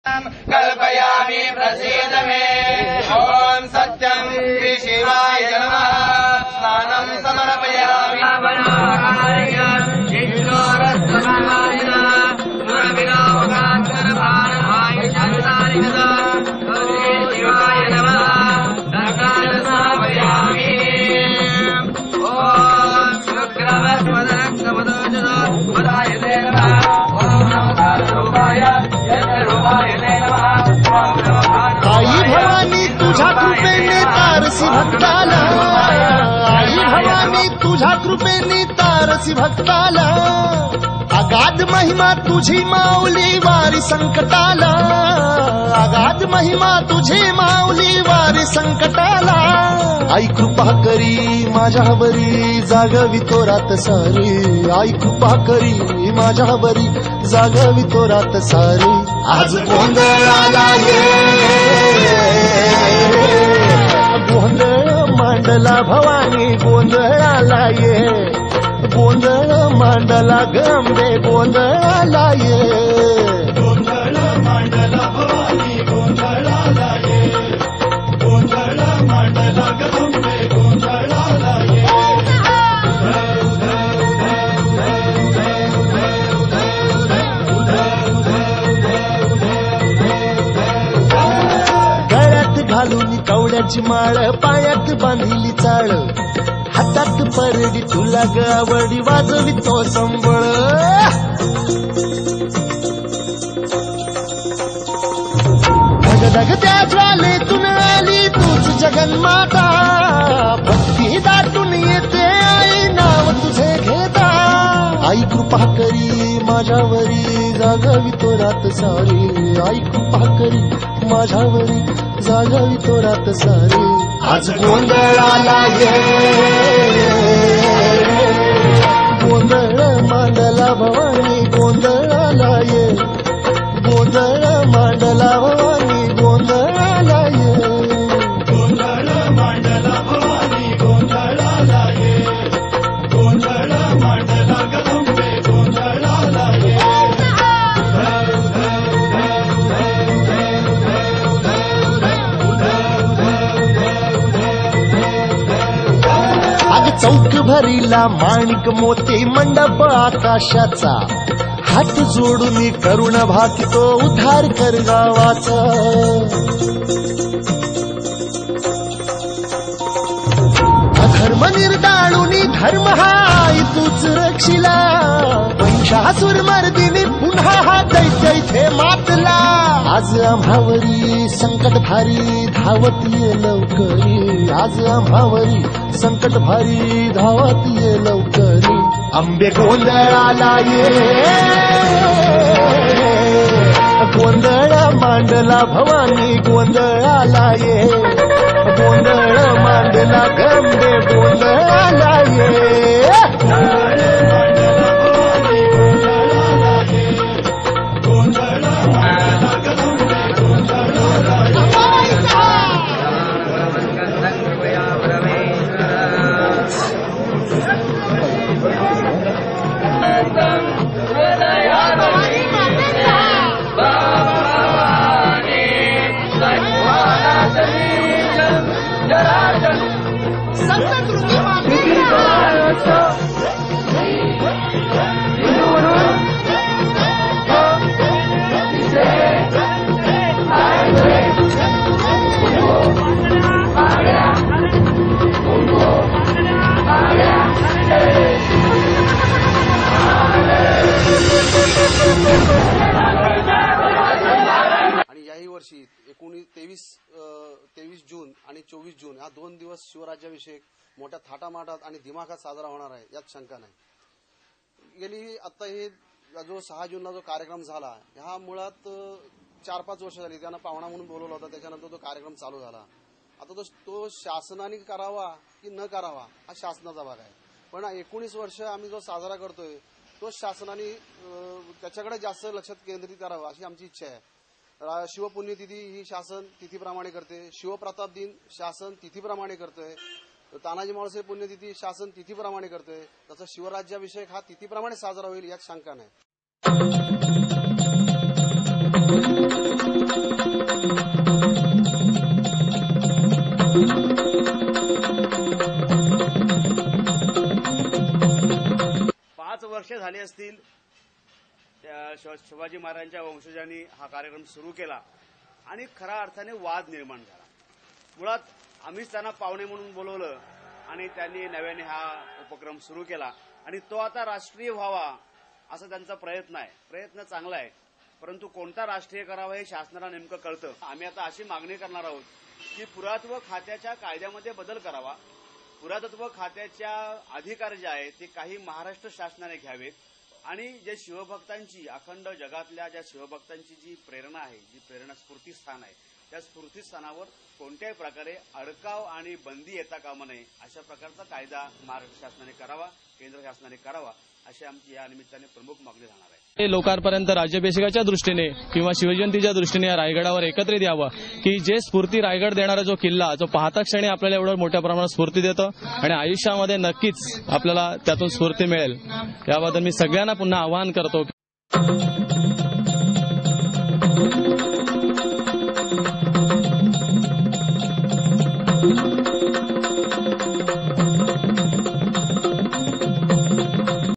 कल्पयामि प्रसीद मे। ओम सत्यं श्री शिवाय नमः। स्नानं समर्पयामि। शिवाय नमः। दर्शन समर्पयामि। ओम शुक्रवस्मदं समदोजनो वदायते नमः। ओम नमः रूपाय रूपाय नमः। आई भवानी तुझ्या कृपेने तारसी भक्ताला, आई भवानी तुझ्या कृपेने तारसी भक्ताला, अगाध महिमा तुझी माऊली वारी संकटाला, अगाध महिमा तुझी माऊली वारी संकटाला. आई कृपा करी माझ्यावरी जागवी तो रात सारी, आई कृपा करी माझ्यावरी जागवी तो रात सारी. आज गोंधळाला ये, गोंधळ मांडला भवानी गोंधळाला ये, गोंधळ मांडला गंबे गोंधळाला ये, गोंधळ मांडला भवानी गोंधळाला ये, गोंधळ मांडला गंबे गोंधळाला ये. गळ्यात घालून कवड्याची माळ, पायात बांधिली चाळ, हातात परडी तुला गावडी वाजवी तो संबळ. धगधग त्या ज्वालेतून आली तूच जगन्माता, भक्ती दाटून येते आई नाव तुझे घेता. आई कृपा करी माझ्यावरी जागवी तो रात सारी, आई कृपा करी माझ्यावरी जागवी तो रात सारी. आज गोंधळाला ये, गोंधळ मांडला भवानी गोंधळाला ये, गोंधळ मांडला भवानी गोंधळाला ये, गोंधळ मांडला भवानी गोंधळाला ये, गोंधळ मांडला गंबे गोंधळाला ये. चौक भरीला माणिक मोती मंडप आकाशाचा, हात जोडून करुण भाकितो उद्धार कर गावाचा. अधर्म निर्दाळून धर्म हाय तूच रक्षिला, महिषासुर मर्दिनी पुन्हा हा दैत्य इथे मातला. आज आम्हावरी संकट भारी धावत ये लवकरी, आज आम्हावरी संकट भारी धावत ये लवकरी. आंबे गोंधळाला ये, गोंधळ मांडला भवानी गोंधळाला ये, गोंधळ मांडला गंबे गोंधळाला ये, गोंधळ मांडला भवानी गोंधळाला ये, गोंधळ मांडला गंबे गोंधळाला ये. आणि याही वर्षी 23 जून आणि 24 जून या 2 दिवस शिवराज्याभिषेक मोठ्या थाटामाटात आणि दिमाखात साजरा होणार आहे, यात शंका नाही. गेली आता हे जो 6 जूनला जो कार्यक्रम झाला, ह्या मुळात 4-5 वर्ष झाली. त्यांना पाहुणा म्हणून बोलवला होता, त्याच्यानंतर तो कार्यक्रम चालू झाला. आता तो शासनाने करावा की न करावा हा शासनाचा भाग आहे. पण 19 वर्ष आम्ही जो साजरा करतोय तो शासनाने त्याच्याकडे जास्त लक्ष केंद्रित करावं अशी आमची इच्छा आहे. शिवपुण्यतिथी ही शासन तिथीप्रमाणे करते, शिवप्रताप दिन शासन तिथीप्रमाणे करतोय, तानाजी मावळसे पुण्यतिथी शासन तिथीप्रमाणे करतोय. तसं शिवराज्याभिषेक हा तिथीप्रमाणे साजरा होईल यात शंका नाही. शिवाजी महाराजांच्या वंशजांनी हा कार्यक्रम सुरू केला आणि खऱ्या अर्थाने वाद निर्माण झाला. मुळात आम्हीच त्यांना पाहुणे म्हणून बोलवलं आणि त्यांनी नव्याने हा उपक्रम सुरू केला आणि तो आता राष्ट्रीय व्हावा असा त्यांचा प्रयत्न आहे. प्रयत्न चांगला आहे, परंतु कोणता राष्ट्रीय करावा हे शासनाला नेमकं कळतं. आम्ही आता अशी मागणी करणार आहोत की पुरातत्व खात्याच्या कायद्यामध्ये बदल करावा. पुरातत्व खात्याच्या अधिकार जे आहेत ते काही महाराष्ट्र शासनाने घ्यावेत आणि जे शिवभक्तांची अखंड जगातल्या ज्या शिवभक्तांची जी प्रेरणा आहे, जी प्रेरणा स्फूर्तीस्थान आहे, त्या स्फूर्तीस्थानावर कोणत्याही प्रकारे अडकाव आणि बंदी येता कामा नये अशा प्रकारचा कायदा महाराष्ट्र शासनाने करावा, केंद्र शासनाने करावा अशी आमची या निमित्ताने प्रमुख मागणी राहणार आहे. लोकांपर्यंत राज्याभिषेकाच्या दृष्टीने किंवा शिवजयंतीच्या दृष्टीने या रायगडावर एकत्रित यावं की जे स्फूर्ती रायगड देणारा जो किल्ला जो पाहता क्षणी आपल्याला एवढं मोठ्या प्रमाणात स्फूर्ती देतं आणि आयुष्यामध्ये नक्कीच आपल्याला त्यातून स्फूर्ती मिळेल. याबद्दल मी सगळ्यांना पुन्हा आवाहन करतो.